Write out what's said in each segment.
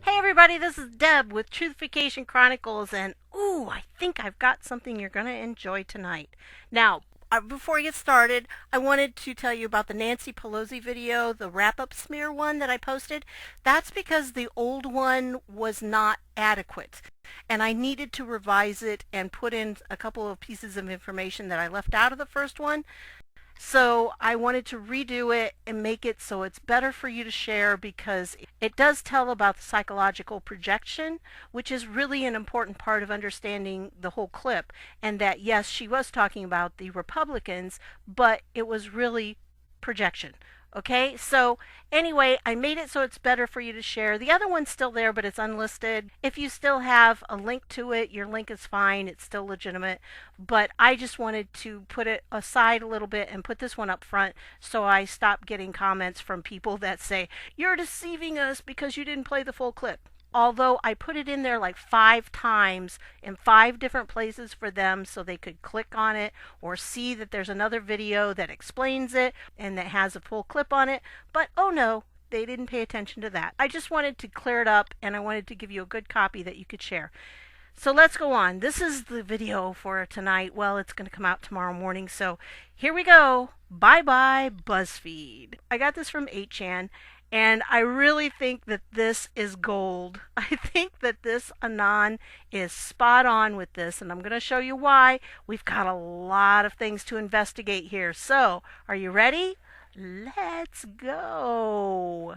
Hey everybody, this is Deb with Truthification Chronicles, and ooh, I think I've got something you're going to enjoy tonight. Now, before we get started, I wanted to tell you about the Nancy Pelosi video, the wrap-up smear one that I posted. That's because the old one was not adequate, and I needed to revise it and put in a couple of pieces of information that I left out of the first one. So I wanted to redo it and make it so it's better for you to share because it does tell about the psychological projection, which is really an important part of understanding the whole clip. And that, yes, she was talking about the Republicans, but it was really projection. Okay, so anyway, I made it so it's better for you to share. The other one's still there, but it's unlisted. If you still have a link to it, your link is fine. It's still legitimate. But I just wanted to put it aside a little bit and put this one up front so I stop getting comments from people that say, you're deceiving us because you didn't play the full clip. Although I put it in there like 5 times in 5 different places for them so they could click on it or see that there's another video that explains it and that has a full clip on it. But oh no, they didn't pay attention to that. I just wanted to clear it up and I wanted to give you a good copy that you could share. So let's go on. This is the video for tonight. Well, it's going to come out tomorrow morning. So here we go. Bye bye Buzzfeed. I got this from 8chan. And I really think that this is gold. I think that this Anon is spot on with this, and I'm going to show you why. We've got a lot of things to investigate here. So, are you ready? Let's go.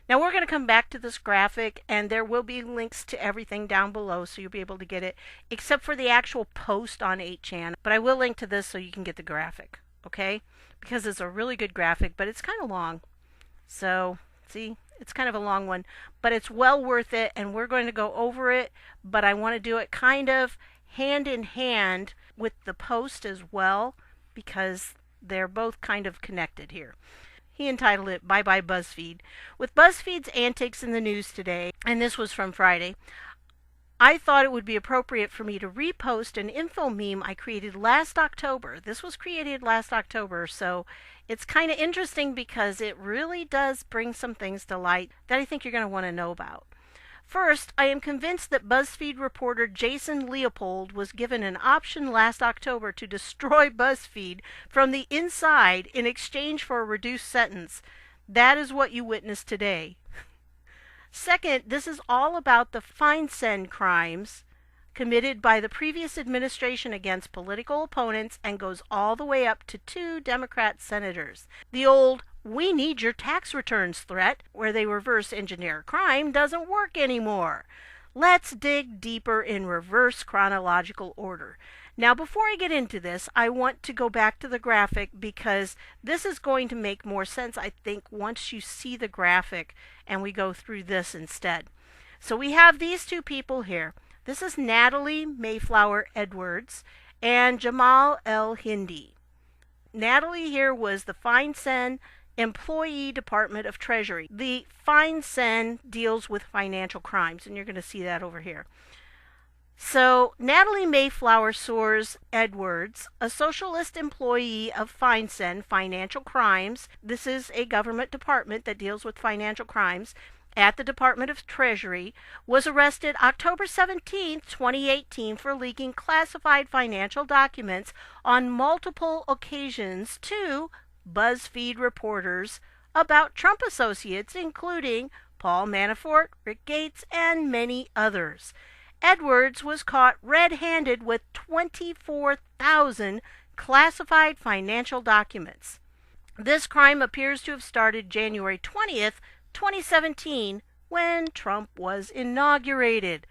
Now we're going to come back to this graphic, and there will be links to everything down below, so you'll be able to get it, except for the actual post on 8chan. But I will link to this so you can get the graphic, okay? Because it's a really good graphic, but it's kind of long. So, see, it's kind of a long one, but it's well worth it, and we're going to go over it, but I want to do it kind of hand in hand with the post as well, because they're both kind of connected here. He entitled it, Bye Bye Buzzfeed. With Buzzfeed's antics in the news today, and this was from Friday, I thought it would be appropriate for me to repost an info meme I created last October. This was created last October, so it's kind of interesting because it really does bring some things to light that I think you're going to want to know about. First, I am convinced that BuzzFeed reporter Jason Leopold was given an option last October to destroy BuzzFeed from the inside in exchange for a reduced sentence. That is what you witnessed today. Second, this is all about the FinCEN crimes committed by the previous administration against political opponents and goes all the way up to 2 Democrat senators. The old "we need your tax returns" threat, where they reverse engineer crime, doesn't work anymore. Let's dig deeper in reverse chronological order. Now, before I get into this, I want to go back to the graphic because this is going to make more sense, I think, once you see the graphic and we go through this instead. So we have these 2 people here. This is Natalie Mayflower Edwards and Jamal El-Hindi. Natalie here was the FinCEN employee Department of Treasury. The FinCEN deals with financial crimes, and you're going to see that over here. So, Natalie Mayflower Soares Edwards, a socialist employee of FinCEN, Financial Crimes. This is a government department that deals with financial crimes at the Department of Treasury, was arrested October 17, 2018 for leaking classified financial documents on multiple occasions to BuzzFeed reporters about Trump associates, including Paul Manafort, Rick Gates, and many others. Edwards was caught red-handed with 24,000 classified financial documents. This crime appears to have started January 20th, 2017, when Trump was inaugurated.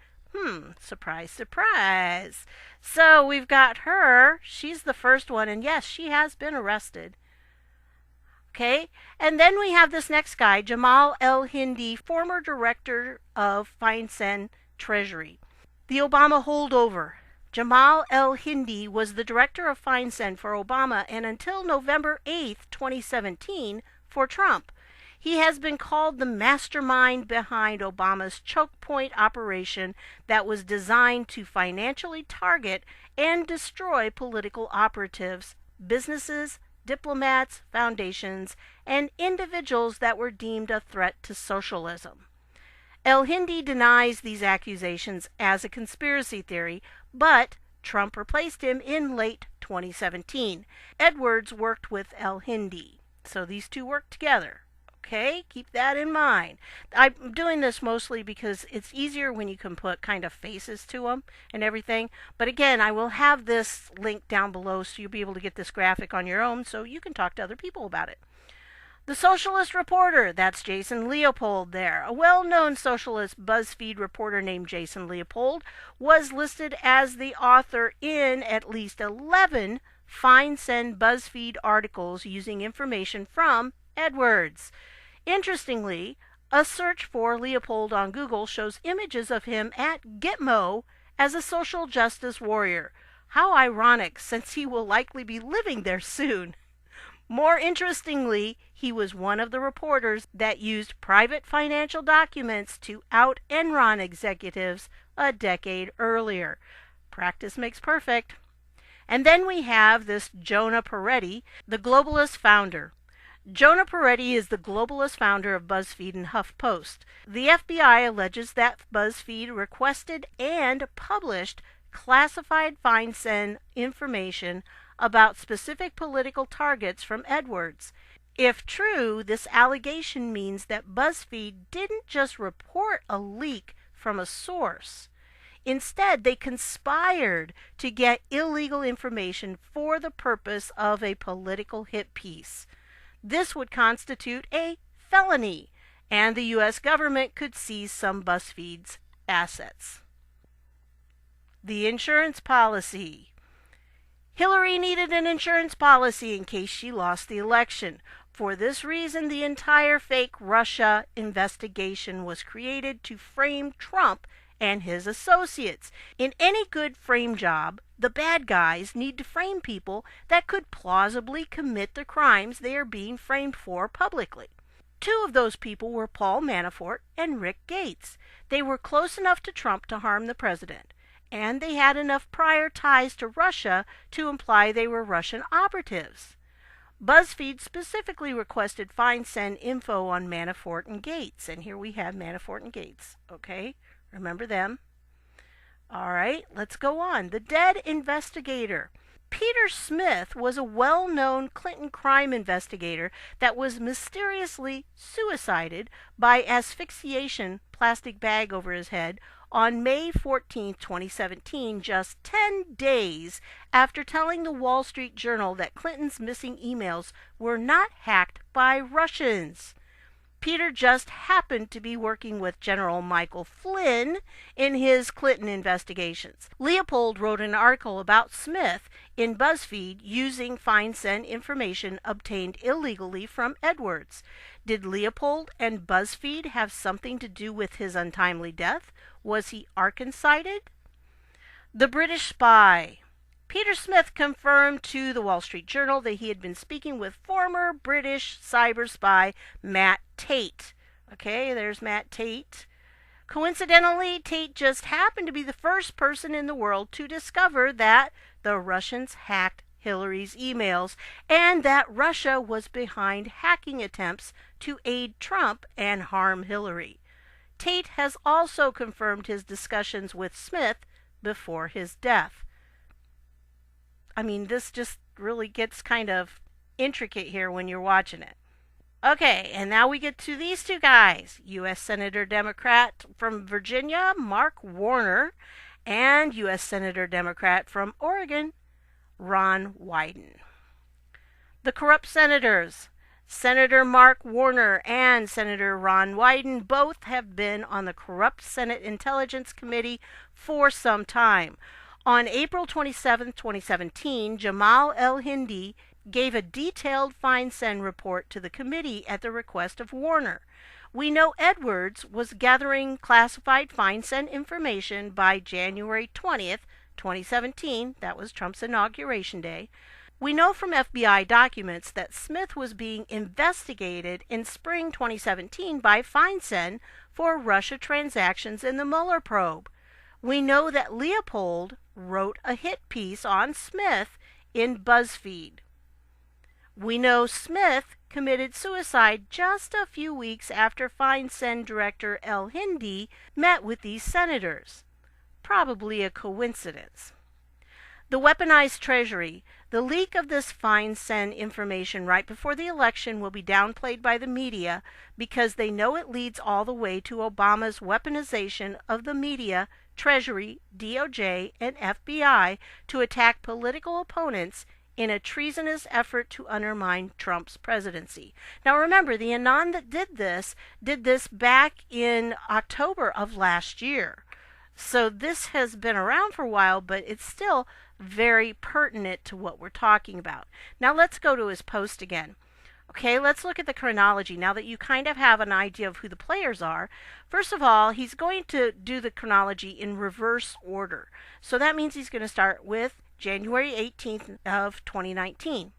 Surprise, surprise. So we've got her. She's the first one, and yes, she has been arrested. Okay, and then we have this next guy, Jamal El-Hindi, former director of FinCEN Treasury. The Obama holdover. Jamal El-Hindi was the director of FinCEN for Obama and until November 8, 2017, for Trump. He has been called the mastermind behind Obama's choke point operation that was designed to financially target and destroy political operatives, businesses, diplomats, foundations, and individuals that were deemed a threat to socialism. El-Hindi denies these accusations as a conspiracy theory, but Trump replaced him in late 2017. Edwards worked with El-Hindi, so these two worked together. Okay, keep that in mind. I'm doing this mostly because it's easier when you can put kind of faces to them and everything. But again, I will have this link down below so you'll be able to get this graphic on your own so you can talk to other people about it. The Socialist Reporter, that's Jason Leopold there. A well-known socialist Buzzfeed reporter named Jason Leopold was listed as the author in at least 11 FinCEN Buzzfeed articles using information from Edwards. Interestingly, a search for Leopold on Google shows images of him at Gitmo as a social justice warrior. How ironic, since he will likely be living there soon. More interestingly, he was one of the reporters that used private financial documents to out Enron executives a decade earlier. Practice makes perfect. And then we have this Jonah Peretti, the globalist founder. Jonah Peretti is the globalist founder of Buzzfeed and HuffPost. The FBI alleges that Buzzfeed requested and published classified FinCEN information about specific political targets from Edwards. If true, this allegation means that Buzzfeed didn't just report a leak from a source. Instead, they conspired to get illegal information for the purpose of a political hit piece. This would constitute a felony, and the U.S. government could seize some Buzzfeed's assets. The insurance policy. Hillary needed an insurance policy in case she lost the election. For this reason, the entire fake Russia investigation was created to frame Trump and his associates. In any good frame job, the bad guys need to frame people that could plausibly commit the crimes they are being framed for publicly. Two of those people were Paul Manafort and Rick Gates. They were close enough to Trump to harm the president, and they had enough prior ties to Russia to imply they were Russian operatives. Buzzfeed specifically requested FinCEN info on Manafort and Gates, and here we have Manafort and Gates, okay? Remember them? All right, let's go on. The dead investigator. Peter Smith was a well-known Clinton crime investigator that was mysteriously suicided by asphyxiation plastic bag over his head on May 14, 2017, just 10 days after telling the Wall Street Journal that Clinton's missing emails were not hacked by Russians. Peter just happened to be working with General Michael Flynn in his Clinton investigations. Leopold wrote an article about Smith in Buzzfeed using FinCEN information obtained illegally from Edwards. Did Leopold and Buzzfeed have something to do with his untimely death? Was he Arkancided? The British spy. Peter Smith confirmed to the Wall Street Journal that he had been speaking with former British cyber spy Matt Tate. Okay, there's Matt Tate. Coincidentally, Tate just happened to be the first person in the world to discover that the Russians hacked Hillary's emails and that Russia was behind hacking attempts to aid Trump and harm Hillary. Tate has also confirmed his discussions with Smith before his death. I mean, this just really gets kind of intricate here when you're watching it. Okay, and now we get to these two guys. U.S. Senator Democrat from Virginia, Mark Warner, and U.S. Senator Democrat from Oregon, Ron Wyden. The corrupt senators. Senator Mark Warner and Senator Ron Wyden both have been on the corrupt Senate Intelligence Committee for some time. On April 27, 2017, Jamal El-Hindi gave a detailed FinCEN report to the committee at the request of Warner. We know Edwards was gathering classified FinCEN information by January 20th, 2017. That was Trump's inauguration day. We know from FBI documents that Smith was being investigated in spring 2017 by FinCEN for Russia transactions in the Mueller probe. We know that Leopold wrote a hit piece on Smith in Buzzfeed. We know Smith committed suicide just a few weeks after FinCEN Director El-Hindi met with these senators. Probably a coincidence. The weaponized Treasury. The leak of this FinCEN information right before the election will be downplayed by the media because they know it leads all the way to Obama's weaponization of the media, Treasury, DOJ, and FBI to attack political opponents in a treasonous effort to undermine Trump's presidency. Now remember, the Anon that did this back in October of last year. So this has been around for a while, but it's still very pertinent to what we're talking about. Now let's go to his post again. Okay, let's look at the chronology now that you kind of have an idea of who the players are. First of all, he's going to do the chronology in reverse order. So that means he's going to start with January 18th of 2019.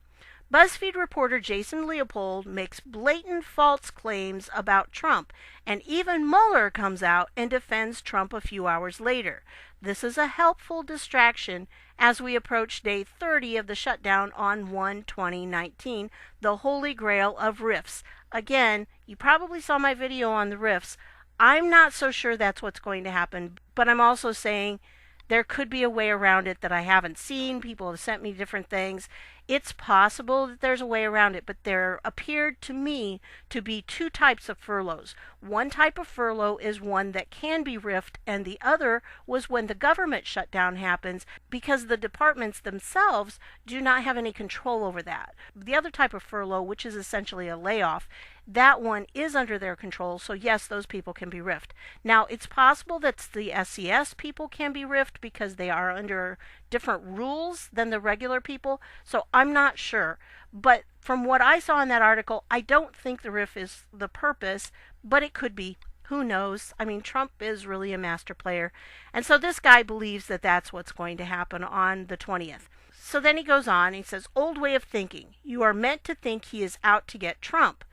Buzzfeed reporter Jason Leopold makes blatant false claims about Trump, and even Mueller comes out and defends Trump a few hours later. This is a helpful distraction as we approach day 30 of the shutdown on 1/2019, the holy grail of rifts. Again, you probably saw my video on the rifts. I'm not so sure that's what's going to happen, but I'm also saying there could be a way around it that I haven't seen. People have sent me different things. It's possible that there's a way around it, but there appeared to me to be two types of furloughs. One type of furlough is one that can be riffed, and the other was when the government shutdown happens because the departments themselves do not have any control over that. The other type of furlough, which is essentially a layoff, that one is under their control, so yes, those people can be riffed. Now, it's possible that the SES people can be riffed because they are under different rules than the regular people, so I'm not sure. But from what I saw in that article, I don't think the riff is the purpose, but it could be. Who knows? I mean, Trump is really a master player, and so this guy believes that that's what's going to happen on the 20th. So then he goes on, he says, old way of thinking. You are meant to think he is out to get Trump.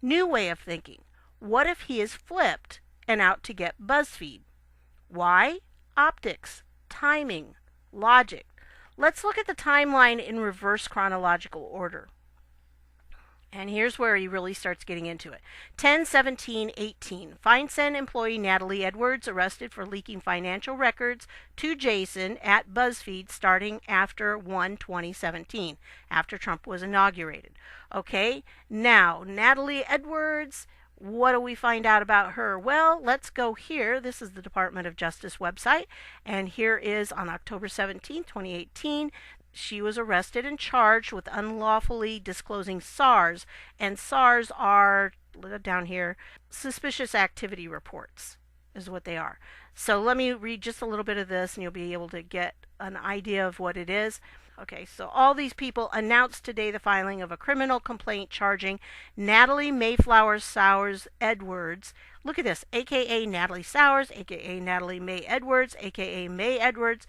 New way of thinking. What if he is flipped and out to get Buzzfeed? Why? Optics, timing, logic. Let's look at the timeline in reverse chronological order. And here's where he really starts getting into it. 10/17/18. FinCEN employee Natalie Edwards arrested for leaking financial records to Jason at Buzzfeed starting after 1/2017, after Trump was inaugurated. Okay, now Natalie Edwards, what do we find out about her? Well, let's go here. This is the Department of Justice website, and here is on October 17, 2018. She was arrested and charged with unlawfully disclosing SARs, and SARs are, down here, suspicious activity reports is what they are. So let me read just a little bit of this and you'll be able to get an idea of what it is. Okay, so all these people announced today the filing of a criminal complaint charging Natalie Mayflower Sowers Edwards. Look at this, aka Natalie Sowers, aka Natalie May Edwards, aka May Edwards.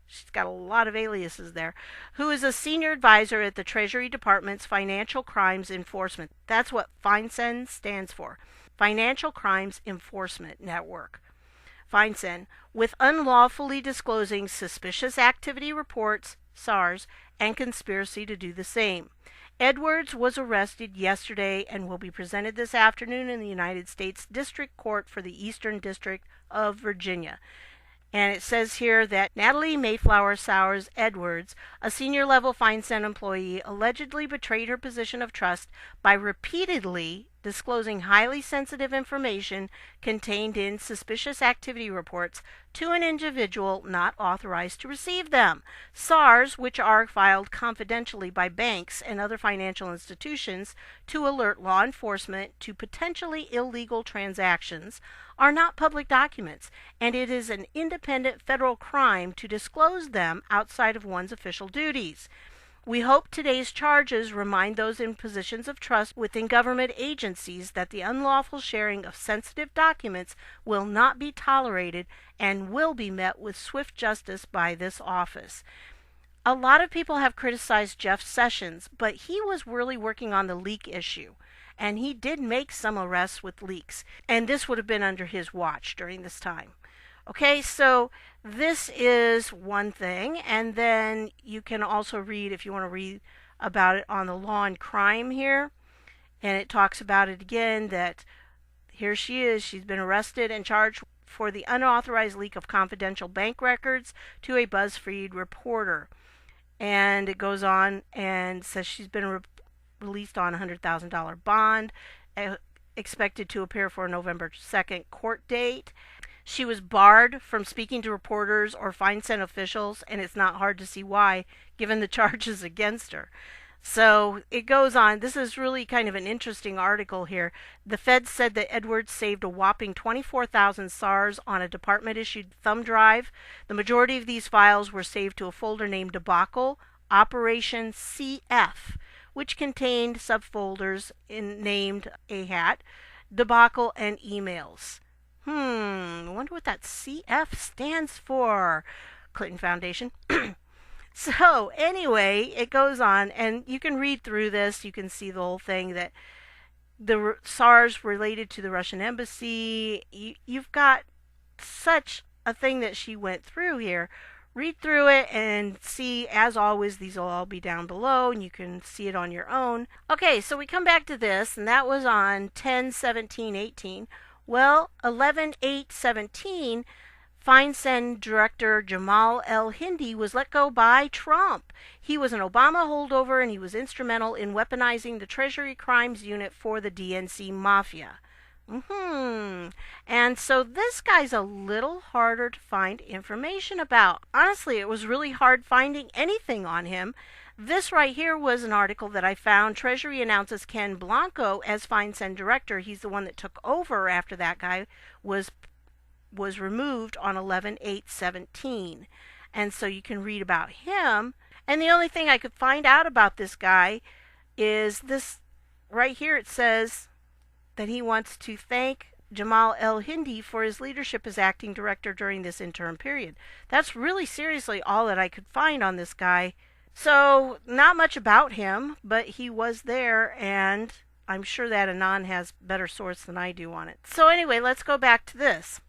She's got a lot of aliases there. Who is a senior advisor at the Treasury Department's Financial Crimes Enforcement. That's what FinCEN stands for. Financial Crimes Enforcement Network. FinCEN, with unlawfully disclosing suspicious activity reports, SARs, and conspiracy to do the same. Edwards was arrested yesterday and will be presented this afternoon in the United States District Court for the Eastern District of Virginia. And it says here that Natalie Mayflower Sowers Edwards, a senior-level FinCEN employee, allegedly betrayed her position of trust by repeatedly disclosing highly sensitive information contained in suspicious activity reports to an individual not authorized to receive them. SARs, which are filed confidentially by banks and other financial institutions to alert law enforcement to potentially illegal transactions, are not public documents, and it is an independent federal crime to disclose them outside of one's official duties. We hope today's charges remind those in positions of trust within government agencies that the unlawful sharing of sensitive documents will not be tolerated and will be met with swift justice by this office. A lot of people have criticized Jeff Sessions, but he was really working on the leak issue. And he did make some arrests with leaks. And this would have been under his watch during this time. Okay, so this is one thing. And then you can also read, if you want to read about it on the Law and Crime here. And it talks about it again that here she is. She's been arrested and charged for the unauthorized leak of confidential bank records to a Buzzfeed reporter. And it goes on and says she's been released on a $100,000 bond, expected to appear for a November 2nd court date. She was barred from speaking to reporters or FinCEN officials, and it's not hard to see why, given the charges against her. So it goes on. This is really kind of an interesting article here. The Fed said that Edwards saved a whopping 24,000 SARs on a department-issued thumb drive. The majority of these files were saved to a folder named Debacle Operation CF, which contained subfolders named AHAT, Debacle, and emails. I wonder what that CF stands for. Clinton Foundation. So anyway, it goes on, and you can read through this. You can see the whole thing, that the SARs related to the Russian embassy. You've got such a thing that she went through here. Read through it and see. As always, these will all be down below, and you can see it on your own. Okay, so we come back to this, and that was on 10/17/18. Well, 11/8/17. FinCEN Director Jamal El-Hindi was let go by Trump. He was an Obama holdover, and he was instrumental in weaponizing the Treasury Crimes Unit for the DNC Mafia. And so this guy's a little harder to find information about. Honestly, it was really hard finding anything on him. This right here was an article that I found. Treasury announces Ken Blanco as FinCEN Director. He's the one that took over after that guy was removed on 11/8/17. And so you can read about him. And the only thing I could find out about this guy is this right here. It says that he wants to thank Jamal El-Hindi for his leadership as acting director during this interim period. That's really seriously all that I could find on this guy. So not much about him, but he was there, and I'm sure that Anon has better source than I do on it. So anyway, let's go back to this.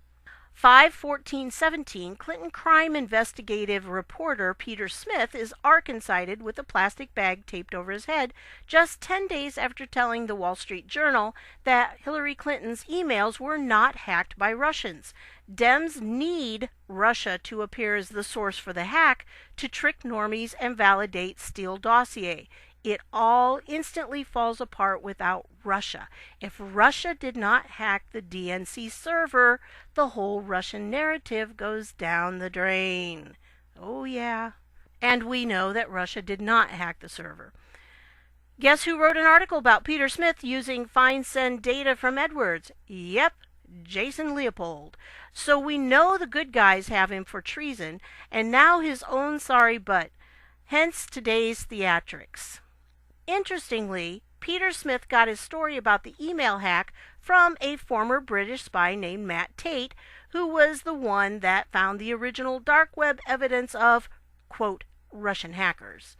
5/14/17, Clinton crime investigative reporter Peter Smith is Arkansas-cited with a plastic bag taped over his head just 10 days after telling the Wall Street Journal that Hillary Clinton's emails were not hacked by Russians. Dems need Russia to appear as the source for the hack to trick normies and validate Steele dossier. It all instantly falls apart without Russia. If Russia did not hack the DNC server, the whole Russian narrative goes down the drain. Oh yeah. And we know that Russia did not hack the server. Guess who wrote an article about Peter Smith using FinCEN data from Edwards? Yep, Jason Leopold. So we know the good guys have him for treason, and now his own sorry butt. Hence today's theatrics. Interestingly, Peter Smith got his story about the email hack from a former British spy named Matt Tate, who was the one that found the original dark web evidence of, quote, Russian hackers.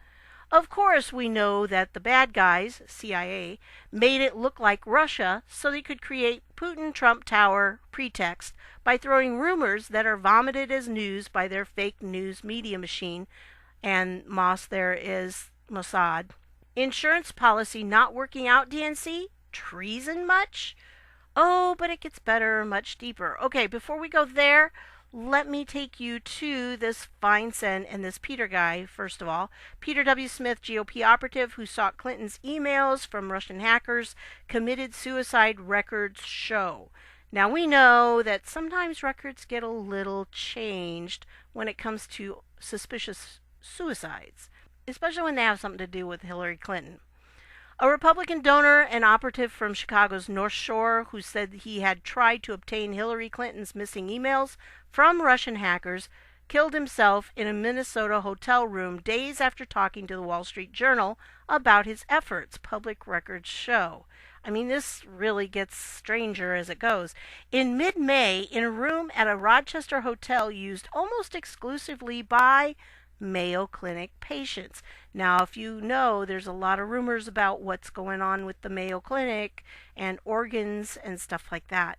Of course, we know that the bad guys, CIA, made it look like Russia so they could create Putin-Trump Tower pretext by throwing rumors that are vomited as news by their fake news media machine, and Moss there is Mossad. Insurance policy not working out, DNC? Treason much? Oh, but it gets better, much deeper. Okay, before we go there, let me take you to this FinCEN and this Peter guy, first of all. Peter W. Smith, GOP operative who sought Clinton's emails from Russian hackers, committed suicide, records show. Now we know that sometimes records get a little changed when it comes to suspicious suicides, especially when they have something to do with Hillary Clinton. A Republican donor and operative from Chicago's North Shore who said he had tried to obtain Hillary Clinton's missing emails from Russian hackers killed himself in a Minnesota hotel room days after talking to the Wall Street Journal about his efforts, public records show. I mean, this really gets stranger as it goes. In mid-May, in a room at a Rochester hotel used almost exclusively by Mayo Clinic patients. Now, if you know, there's a lot of rumors about what's going on with the Mayo Clinic and organs and stuff like that.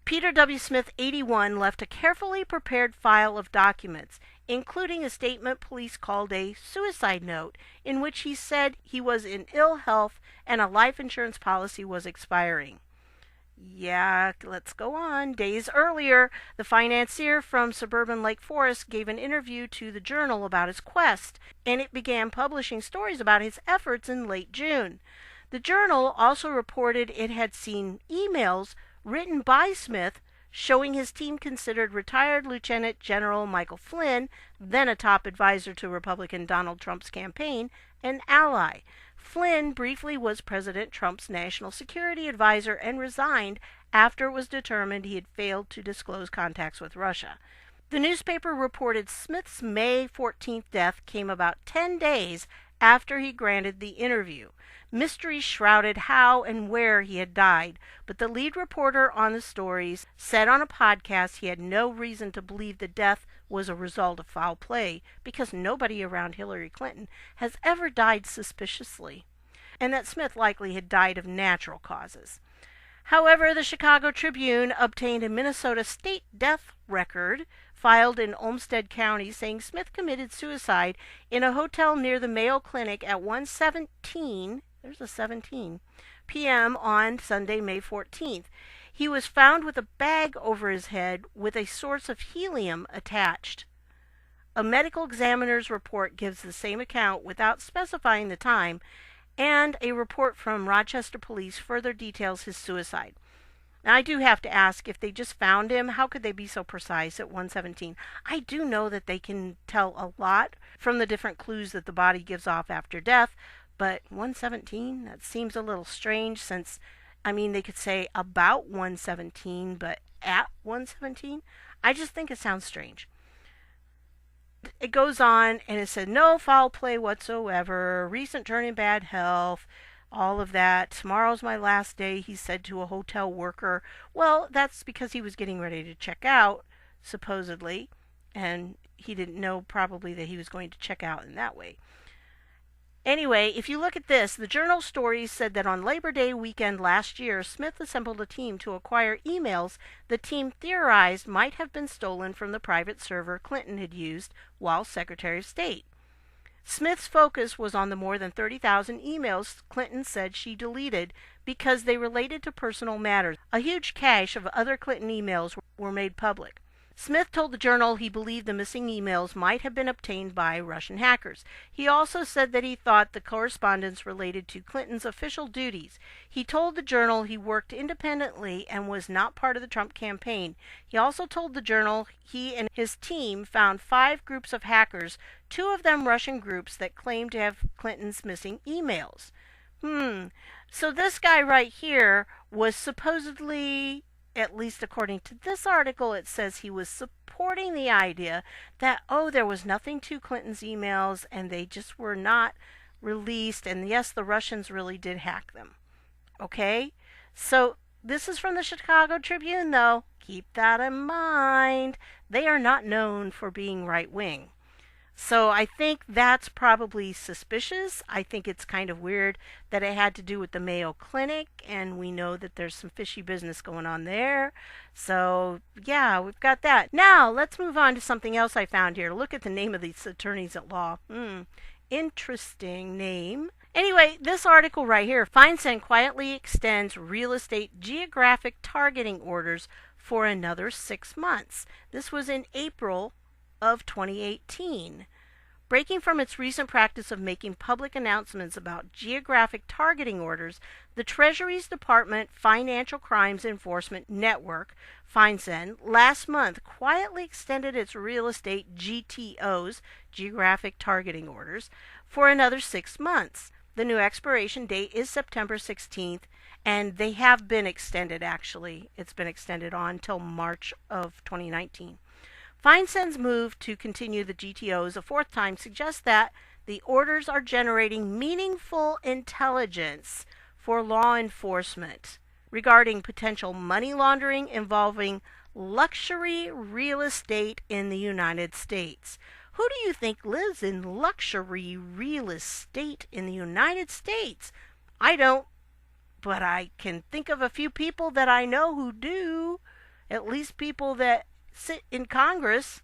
Peter W. Smith, 81, left a carefully prepared file of documents, including a statement police called a suicide note, in which he said he was in ill health and a life insurance policy was expiring. Yeah, let's go on. Days earlier, the financier from suburban Lake Forest gave an interview to the Journal about his quest, and it began publishing stories about his efforts in late June. The Journal also reported it had seen emails written by Smith showing his team considered retired Lieutenant General Michael Flynn, then a top advisor to Republican Donald Trump's campaign, an ally. Flynn briefly was President Trump's national security advisor and resigned after it was determined he had failed to disclose contacts with Russia. The newspaper reported Smith's May 14th death came about 10 days after he granted the interview. Mystery shrouded how and where he had died, but the lead reporter on the stories said on a podcast he had no reason to believe the death was a result of foul play because nobody around Hillary Clinton has ever died suspiciously, and that Smith likely had died of natural causes. However, the Chicago Tribune obtained a Minnesota state death record filed in Olmsted County saying Smith committed suicide in a hotel near the Mayo Clinic at 1:17, there's a 17, p.m. on Sunday, May 14th. He was found with a bag over his head with a source of helium attached. A medical examiner's report gives the same account without specifying the time, and a report from Rochester Police further details his suicide. Now, I do have to ask, if they just found him, how could they be so precise at 1:17? I do know that they can tell a lot from the different clues that the body gives off after death, but 1:17, that seems a little strange since, they could say about 1:17, but at 1:17? I just think it sounds strange. It goes on, and it said, no foul play whatsoever, recent turn in bad health, all of that. Tomorrow's my last day, he said to a hotel worker. Well, that's because he was getting ready to check out, supposedly, and he didn't know probably that he was going to check out in that way. Anyway, if you look at this, the Journal stories said that on Labor Day weekend last year, Smith assembled a team to acquire emails the team theorized might have been stolen from the private server Clinton had used while Secretary of State. Smith's focus was on the more than 30,000 emails Clinton said she deleted because they related to personal matters. A huge cache of other Clinton emails were made public. Smith told the Journal he believed the missing emails might have been obtained by Russian hackers. He also said that he thought the correspondence related to Clinton's official duties. He told the Journal he worked independently and was not part of the Trump campaign. He also told the Journal he and his team found 5 groups of hackers, 2 of them Russian groups that claimed to have Clinton's missing emails. So this guy right here was supposedly, at least according to this article, it says he was supporting the idea that, there was nothing to Clinton's emails and they just were not released, and yes, the Russians really did hack them. Okay? So this is from the Chicago Tribune, though. Keep that in mind. They are not known for being right-wing. So I think that's probably suspicious. I think it's kind of weird that it had to do with the Mayo Clinic, and we know that there's some fishy business going on there. So yeah, we've got that. Now let's move on to something else I found here. Look at the name of these attorneys at law. Interesting name. Anyway, this article right here, FinCEN quietly extends real estate geographic targeting orders for another 6 months. This was in April of 2018. Breaking from its recent practice of making public announcements about geographic targeting orders, the Treasury's Department Financial Crimes Enforcement Network, FinCEN, last month quietly extended its real estate GTOs, geographic targeting orders, for another 6 months. The new expiration date is September 16th, and they have been extended, actually. It's been extended on until March of 2019. FinCEN's move to continue the GTOs a 4th time suggests that the orders are generating meaningful intelligence for law enforcement regarding potential money laundering involving luxury real estate in the United States. Who do you think lives in luxury real estate in the United States? I don't, but I can think of a few people that I know who do. at least people that sit in Congress.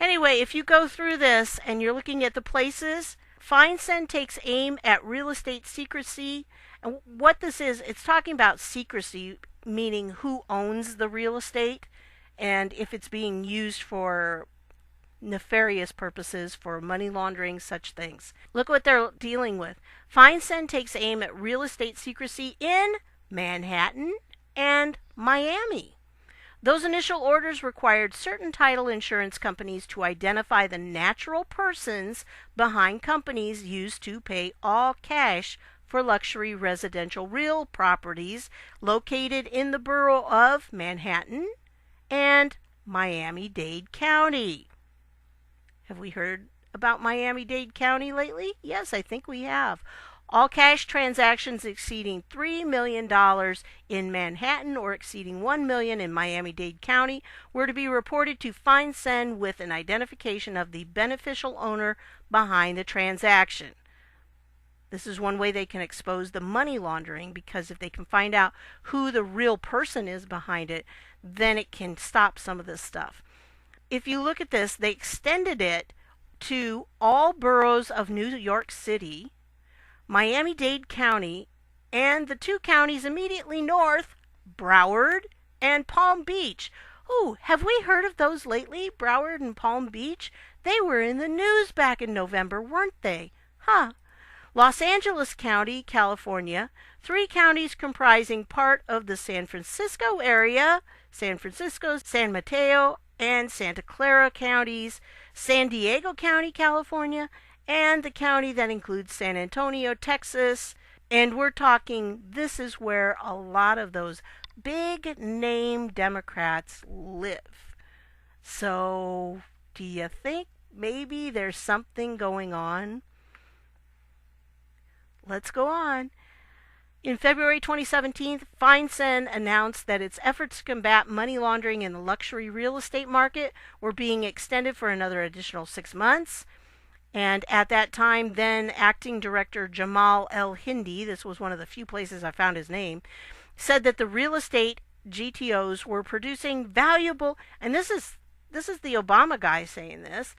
Anyway, if you go through this and you're looking at the places, FinCEN takes aim at real estate secrecy. And what this is, it's talking about secrecy, meaning who owns the real estate and if it's being used for nefarious purposes, for money laundering, such things. Look what they're dealing with. FinCEN takes aim at real estate secrecy in Manhattan and Miami. Those initial orders required certain title insurance companies to identify the natural persons behind companies used to pay all cash for luxury residential real properties located in the borough of Manhattan and Miami-Dade County. Have we heard about Miami-Dade County lately? Yes, I think we have. All cash transactions exceeding $3 million in Manhattan or exceeding $1 million in Miami-Dade County were to be reported to FinCEN with an identification of the beneficial owner behind the transaction. This is one way they can expose the money laundering, because if they can find out who the real person is behind it, then it can stop some of this stuff. If you look at this, they extended it to all boroughs of New York City, Miami-Dade County, and the two counties immediately north, Broward and Palm Beach. Oh, have we heard of those lately, Broward and Palm Beach? They were in the news back in November, weren't they? Huh. Los Angeles County, California, 3 counties comprising part of the San Francisco area, San Francisco, San Mateo, and Santa Clara counties, San Diego County, California, and the county that includes San Antonio, Texas. And we're talking, this is where a lot of those big name Democrats live. So, do you think maybe there's something going on? Let's go on. In February 2017, FinCEN announced that its efforts to combat money laundering in the luxury real estate market were being extended for another additional 6 months. And at that time, then acting director Jamal El-Hindi, this was one of the few places I found his name, said that the real estate GTOs were producing valuable, and this is the Obama guy saying this,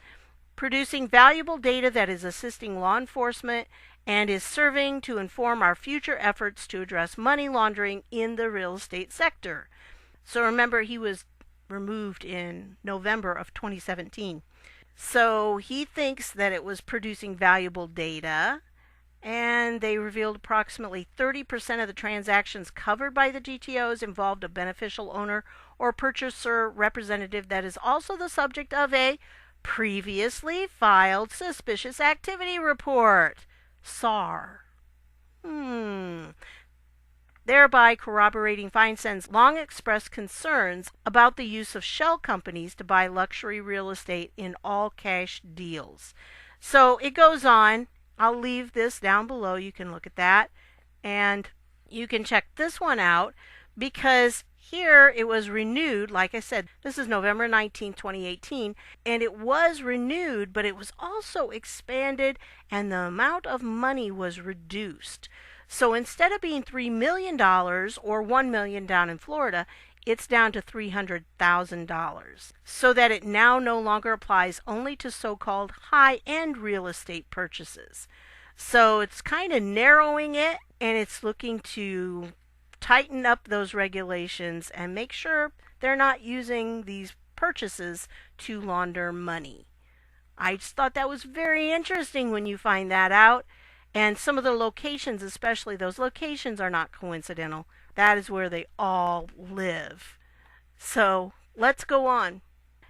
producing valuable data that is assisting law enforcement and is serving to inform our future efforts to address money laundering in the real estate sector. So remember, he was removed in November of 2017. So he thinks that it was producing valuable data, and they revealed approximately 30% of the transactions covered by the GTOs involved a beneficial owner or purchaser representative that is also the subject of a previously filed suspicious activity report, SAR. Thereby corroborating FinCEN's long expressed concerns about the use of shell companies to buy luxury real estate in all cash deals. So it goes on. I'll leave this down below. You can look at that. And you can check this one out, because here it was renewed. Like I said, this is November 19, 2018, and it was renewed, but it was also expanded, and the amount of money was reduced. So instead of being $3 million or $1 million down in Florida, it's down to $300,000, so that it now no longer applies only to so-called high-end real estate purchases. So it's kind of narrowing it, and it's looking to tighten up those regulations and make sure they're not using these purchases to launder money. I just thought that was very interesting when you find that out. And some of the locations, especially those locations, are not coincidental. That is where they all live. So let's go on.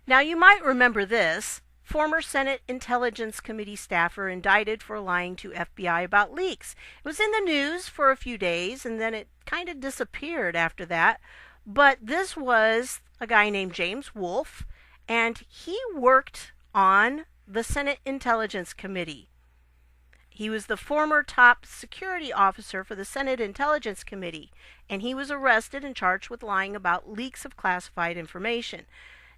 Now you might remember this. Former Senate Intelligence Committee staffer indicted for lying to FBI about leaks. It was in the news for a few days, and then it kind of disappeared after that. But this was a guy named James Wolfe, and he worked on the Senate Intelligence Committee. He was the former top security officer for the Senate Intelligence Committee, and he was arrested and charged with lying about leaks of classified information.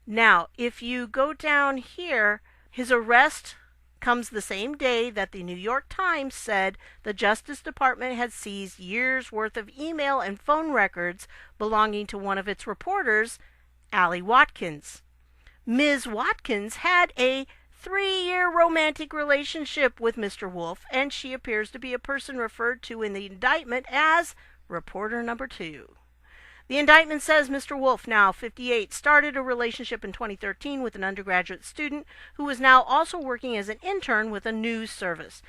Now, if you go down here, his arrest comes the same day that the New York Times said the Justice Department had seized years' worth of email and phone records belonging to one of its reporters, Allie Watkins. Ms. Watkins had a 3-year romantic relationship with Mr. Wolfe, and she appears to be a person referred to in the indictment as reporter number 2. The indictment says Mr. Wolfe, now 58, started a relationship in 2013 with an undergraduate student who was now also working as an intern with a news service.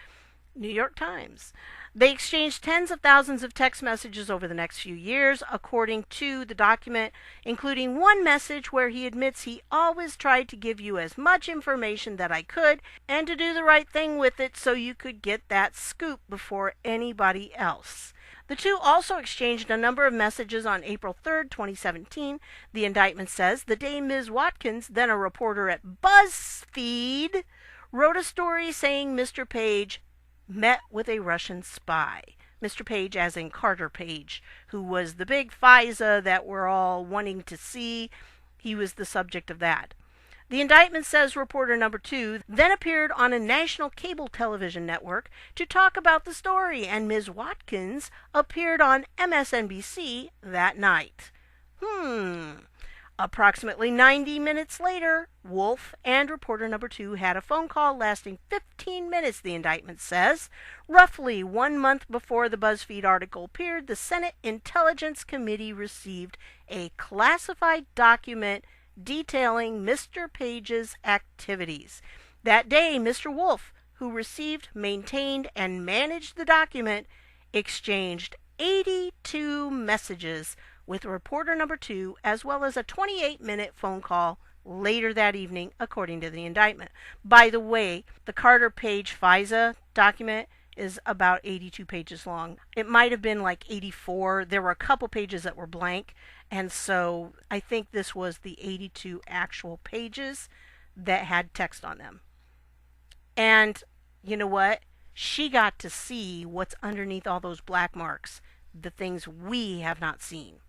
New York Times. They exchanged tens of thousands of text messages over the next few years, according to the document, including one message where he admits he always tried to give you as much information that I could and to do the right thing with it so you could get that scoop before anybody else. The two also exchanged a number of messages on April 3rd, 2017. The indictment says the day Ms. Watkins, then a reporter at Buzzfeed, wrote a story saying Mr. Page met with a Russian spy. Mr. Page as in Carter Page, who was the big FISA that we're all wanting to see. He was the subject of that. The indictment says reporter number 2 then appeared on a national cable television network to talk about the story, and Ms. Watkins appeared on MSNBC that night. Approximately 90 minutes later, Wolfe and reporter number 2 had a phone call lasting 15 minutes, the indictment says. Roughly 1 month before the BuzzFeed article appeared, the Senate Intelligence Committee received a classified document detailing Mr. Page's activities. That day, Mr. Wolfe, who received, maintained, and managed the document, exchanged 82 messages with reporter number 2, as well as a 28-minute phone call later that evening, according to the indictment. By the way, the Carter Page FISA document is about 82 pages long. It might have been like 84. There were a couple pages that were blank, and so I think this was the 82 actual pages that had text on them. And you know what? She got to see what's underneath all those black marks, the things we have not seen.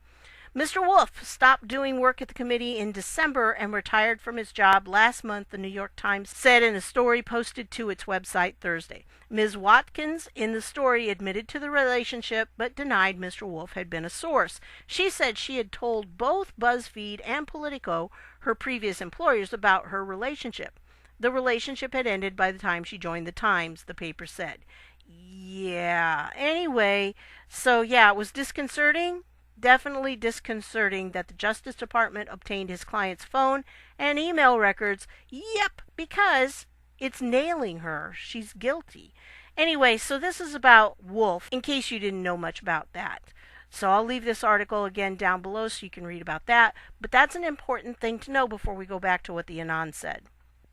Mr. Wolfe stopped doing work at the committee in December and retired from his job last month, the New York Times said in a story posted to its website Thursday. Ms. Watkins in the story admitted to the relationship but denied Mr. Wolfe had been a source. She said she had told both BuzzFeed and Politico, her previous employers, about her relationship. The relationship had ended by the time she joined the Times, the paper said. Anyway, so it was disconcerting. Definitely disconcerting that the Justice Department obtained his client's phone and email records. Yep, because it's nailing her. She's guilty. Anyway, so this is about Wolfe, in case you didn't know much about that. So I'll leave this article again down below so you can read about that. But that's an important thing to know before we go back to what the Anon said.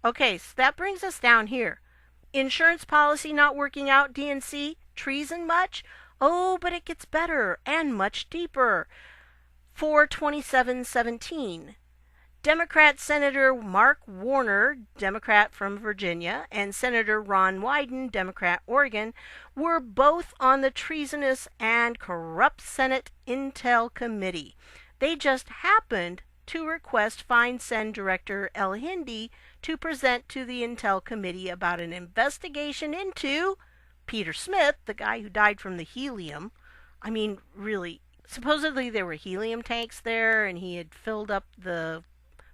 Okay, so that brings us down here. Insurance policy not working out, DNC. Treason much? Oh, but it gets better and much deeper. 4/27/17. Democrat Senator Mark Warner, Democrat from Virginia, and Senator Ron Wyden, Democrat Oregon, were both on the treasonous and corrupt Senate Intel Committee. They just happened to request FinCEN Director El-Hindi to present to the Intel Committee about an investigation into Peter Smith, the guy who died from the helium. I mean, really, supposedly there were helium tanks there, and he had filled up the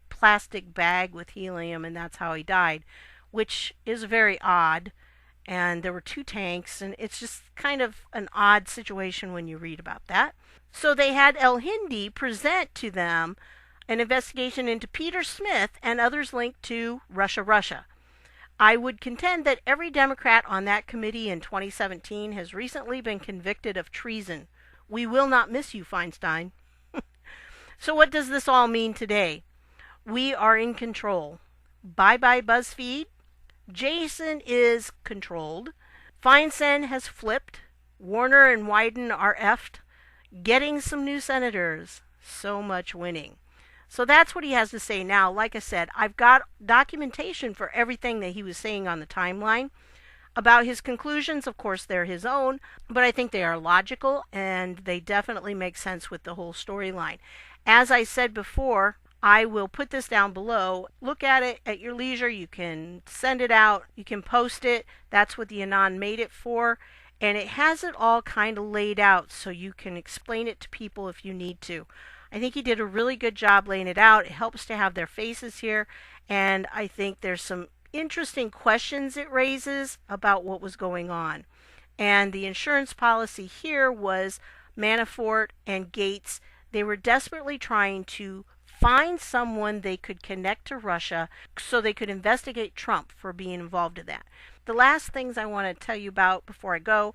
plastic bag with helium, and that's how he died, which is very odd. And there were 2 tanks, and it's just kind of an odd situation when you read about that. So they had El-Hindi present to them an investigation into Peter Smith and others linked to Russia. I would contend that every Democrat on that committee in 2017 has recently been convicted of treason. We will not miss you, Feinstein. So what does this all mean today? We are in control. Bye-bye BuzzFeed. Jason is controlled. FinCEN has flipped. Warner and Wyden are effed. Getting some new senators. So much winning. So that's what he has to say now. Like I said, I've got documentation for everything that he was saying on the timeline. About his conclusions, of course, they're his own, but I think they are logical and they definitely make sense with the whole storyline. As I said before, I will put this down below. Look at it at your leisure. You can send it out. You can post it. That's what the Anon made it for. And it has it all kind of laid out so you can explain it to people if you need to. I think he did a really good job laying it out. It helps to have their faces here. And I think there's some interesting questions it raises about what was going on. And the insurance policy here was Manafort and Gates. They were desperately trying to find someone they could connect to Russia so they could investigate Trump for being involved in that. The last things I want to tell you about before I go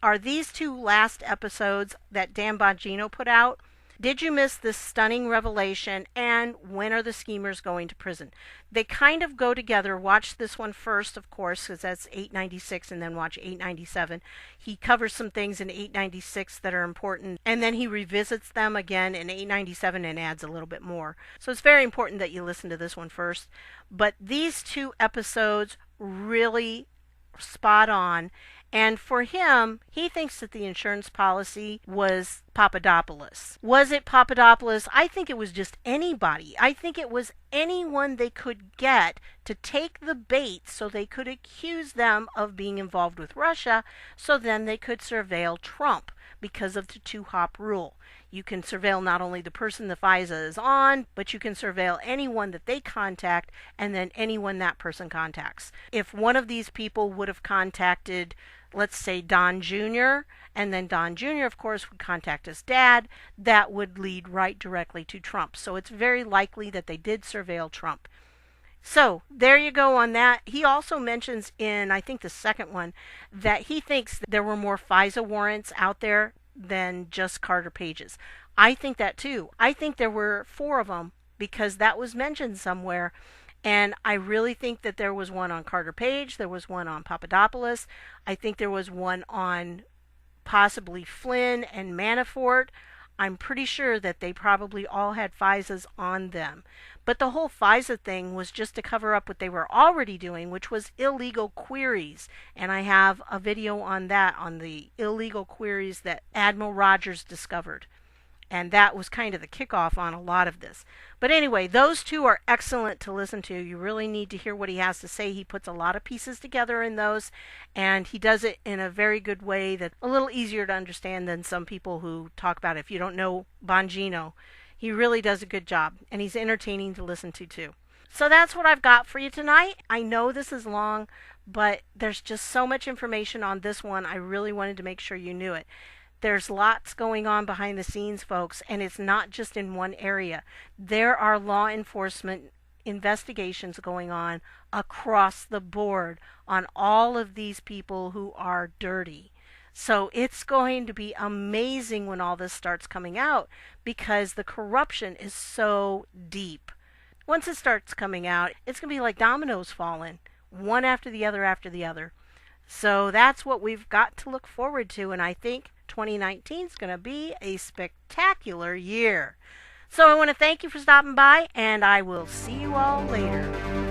are these two last episodes that Dan Bongino put out. Did you miss this stunning revelation, and when are the schemers going to prison? They kind of go together. Watch this one first, of course, because that's 896, and then watch 897. He covers some things in 896 that are important, and then he revisits them again in 897 and adds a little bit more. So it's very important that you listen to this one first. But these two episodes really spot on. And for him, he thinks that the insurance policy was Papadopoulos. Was it Papadopoulos? I think it was just anybody. I think it was anyone they could get to take the bait so they could accuse them of being involved with Russia, so then they could surveil Trump because of the two-hop rule. You can surveil not only the person the FISA is on, but you can surveil anyone that they contact and then anyone that person contacts. If one of these people would have contacted, let's say, Don Jr., and then Don Jr., of course, would contact his dad, that would lead right directly to Trump. So it's very likely that they did surveil Trump. So there you go on that. He also mentions in, I think, the second one, that he thinks there were more FISA warrants out there than just Carter Page's. I think that too. I think there were 4 of them because that was mentioned somewhere. And I really think that there was one on Carter Page. There was one on Papadopoulos. I think there was one on possibly Flynn and Manafort. I'm pretty sure that they probably all had FISAs on them. But the whole FISA thing was just to cover up what they were already doing, which was illegal queries. And I have a video on that, on the illegal queries that Admiral Rogers discovered. And that was kind of the kickoff on a lot of this. But anyway, those two are excellent to listen to. You really need to hear what he has to say. He puts a lot of pieces together in those, and he does it in a very good way that's a little easier to understand than some people who talk about it. If you don't know Bongino, he really does a good job, and he's entertaining to listen to too. So that's what I've got for you tonight. I know this is long, but there's just so much information on this one. I really wanted to make sure you knew it. There's lots going on behind the scenes, folks, and it's not just in one area. There are law enforcement investigations going on across the board on all of these people who are dirty. So it's going to be amazing when all this starts coming out because the corruption is so deep. Once it starts coming out, it's going to be like dominoes falling, one after the other after the other. So that's what we've got to look forward to, and I think 2019 is going to be a spectacular year. So I want to thank you for stopping by, and I will see you all later.